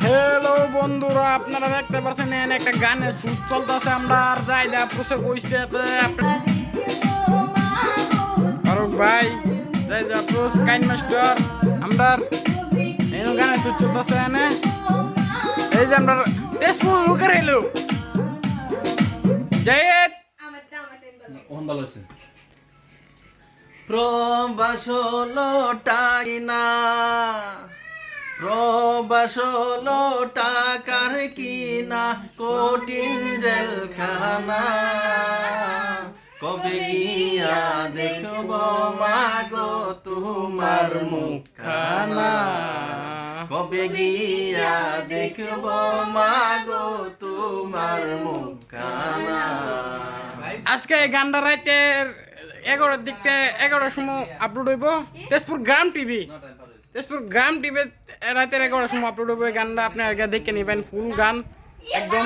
Hello বন্ধুরা, আপনারা দেখতে পাচ্ছেন একটা গানের শুট চলতেছে। আমরা আর যাই না পুষে কইছে ফারুক ভাই, যাই যা পুষ কাইন মাস্টার। আমরা এই গানের শুট চলতেছে এনে। এই যে আমরা তেজপুর লোকের এলো জায়েদ প্রবাস লোটাইনা প্রবাস লোটাকার কিনা কঠিন জেলখানা কবে গিয়া দেখব মাগো তোমার মুখখানা কবে গিয়া দেখব মাগো তোমার মুখখানা। আজকে এই গানটা রাইতে 11টার দিক থেকে 11টার সময় আপলোড হইব তেজপুর গ্রাম টিভি। তেজপুর গ্রাম টিভি রাতের 11টার সময় আপলোড হইব এই গানটা। আপনারা দেখে নেবেন ফুল গান একদম।